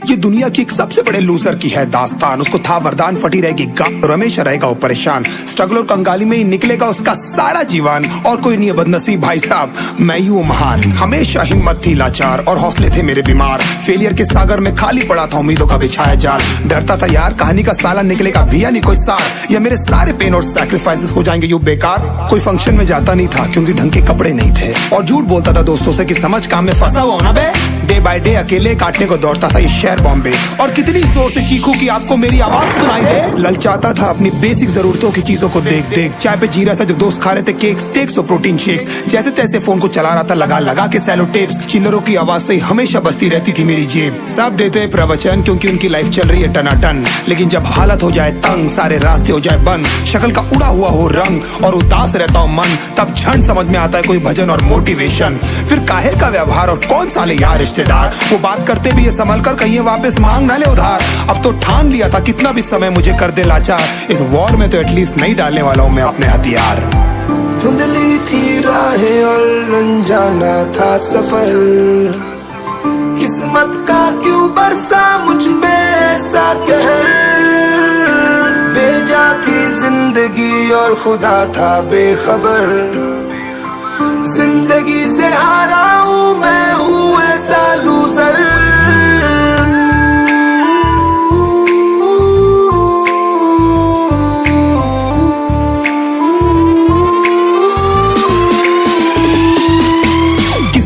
ये दुनिया की एक सबसे बड़े लूजर की है दास्तान। उसको था वरदान, फटी रहेगी गम, रमेश रहेगा वो परेशान। स्ट्रगल और कंगाली में ही निकलेगा उसका सारा जीवन। और कोई नहीं है बदनसीब भाई साहब, मैं ही हूँ महान। हमेशा हिम्मत थी लाचार और हौसले थे मेरे बीमार। फेलियर के सागर में खाली पड़ा था उम्मीदों का बिछाया जाल। डरता था यार कहानी का साला निकलेगा भी या नहीं कोई सार, या मेरे सारे पेन और सैक्रिफाइसेस हो जाएंगे यूं बेकार। कोई फंक्शन में जाता नहीं था क्योंकि ढंग के कपड़े नहीं थे, और झूठ बोलता था दोस्तों से कि समझ काम में फंसा हुआ ना बे। डे बाय डे अकेले काटने को दौड़ता था ये शहर बॉम्बे। और कितनी जोर से चीखूं कि आपको मेरी आवाज सुनाई दे। ललचाता था अपनी बेसिक जरूरतों की चीजों को देख देख। चाय पे जी रहा था जब दोस्त खा रहे थे केक, स्टेक्स और प्रोटीन शेक्स। जैसे तैसे फोन को चला रहा था लगा लगा के सैलो टेप्स। चिल्लरों की आवाज से हमेशा बजती रहती थी मेरी जेब। सब देते प्रवचन क्योंकि उनकी लाइफ चल रही है टनाटन, लेकिन जब हालत हो जाए तंग, सारे रास्ते हो जाए बंद, शक्ल का उड़ा हुआ हो रंग और उदास रहता हो मन, तब क्षण समझ में आता है कोई भजन और मोटिवेशन। फिर काहे का व्यवहार और कौन साले यार रिश्तेदार, वो बात करते भी ये संभल कर कहीं वापस मांग ना ले उधार। अब तो ठान लिया था कितना भी समय मुझे कर दे लाचार, इस वॉर में तो एटलीस्ट नहीं डालने वाला हूँ मैं अपने हथियार। धुंधली थी राहें और अनजाना था सफर, किस्मत का क्यों बरसा मुझ पे ऐसा कहर। बेजा थी जिंदगी और खुदा था बेखबर, जिंदगी से हारा हूँ मैं हूँ ऐसा लूजर।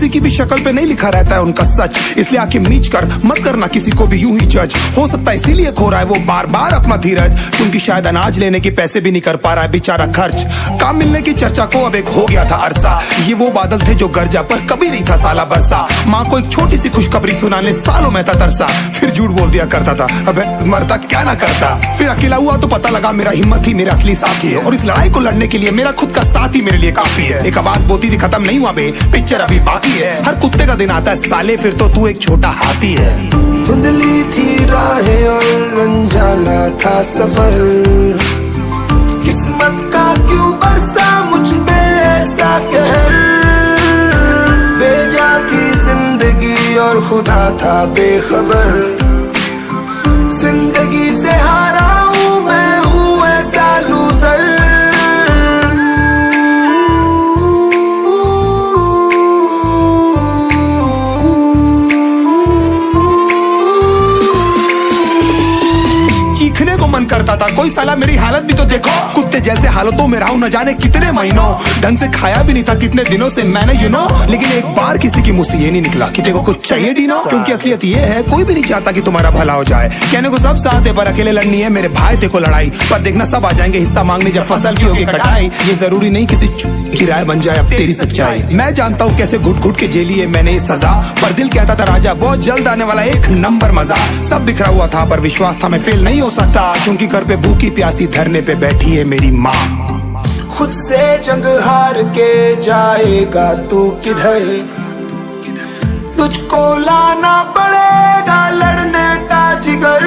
की भी शक्ल पे नहीं लिखा रहता है उनका सच, इसलिए आंखें मीच कर मत करना किसी को भी यूं ही जज। हो सकता है इसीलिए खो रहा है वो बार बार अपना धीरज, क्योंकि शायद अनाज लेने के पैसे भी नहीं कर पा रहा है बेचारा खर्च। काम मिलने की चर्चा को अब एक हो गया था अरसा, ये वो बादल थे जो गरजा पर कभी नहीं था साला बरसा। माँ को एक छोटी सी खुशखबरी सुनाने सालों में था तरसा, फिर झूठ बोल दिया करता था अबे मरता क्या ना करता। फिर अकेला हुआ तो पता लगा मेरा हिम्मत ही मेरा असली साथी है, और इस लड़ाई को लड़ने के लिए मेरा खुद का साथ ही मेरे लिए काफी है। एक आवाज बोलती थी खत्म नहीं हुआ बे, पिक्चर अभी बाकी है। हर कुत्ते का दिन आता है साले, फिर तो तू एक छोटा हाथी है। धुंधली थी राहें और अनजाना था सफर, किस्मत का क्यों बरसा मुझ पे ऐसा कहर। बेजा थी जिंदगी और खुदा था बेखबर, जिंदगी से हारा हूँ मैं हूँ ऐसा लूजर। चीखने को मन करता था, कोई साला मेरी हालत भी तो देखो। कुत्ते जैसे हालतों में रहा हूं न जाने कितने महीनों, ढंग से खाया भी नहीं था कितने दिनों से मैंने लेकिन एक बार किसी की मुंह से ये नहीं निकला कि देखो कुछ चाहिए डीनो। क्योंकि असलियत ये है कोई भी नहीं चाहता कि तुम्हारा भला हो जाए। कहने को सब साथ है पर अकेले लड़नी है मेरे भाई, देखो लड़ाई पर देखना सब आ जाएंगे हिस्सा मांगने जब फसल की होगी कटाई। ये जरूरी नहीं किसी की राय बन जाए अब तेरी सच्चाई। मैं जानता हूँ कैसे घुट घुट के झेली है मैंने ये सजा, पर दिल कहता था राजा बहुत जल्द आने वाला एक नंबर मजा। सब बिखरा हुआ था पर विश्वास था मैं फेल नहीं हो सकता, क्योंकि घर पे भूखी प्यासी धरने पे बैठी है मेरी माँ। खुद से जंग हार के जाएगा तू किधर, तुझको लाना पड़ेगा लड़ने का जिगर।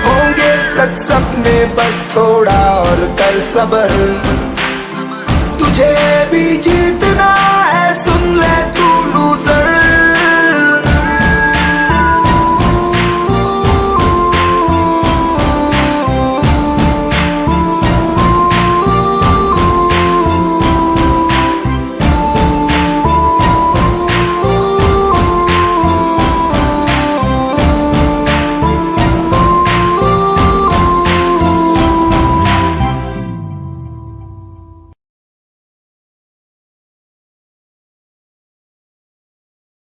होंगे सच सपने बस थोड़ा और कर सबर, तुझे भी जीतना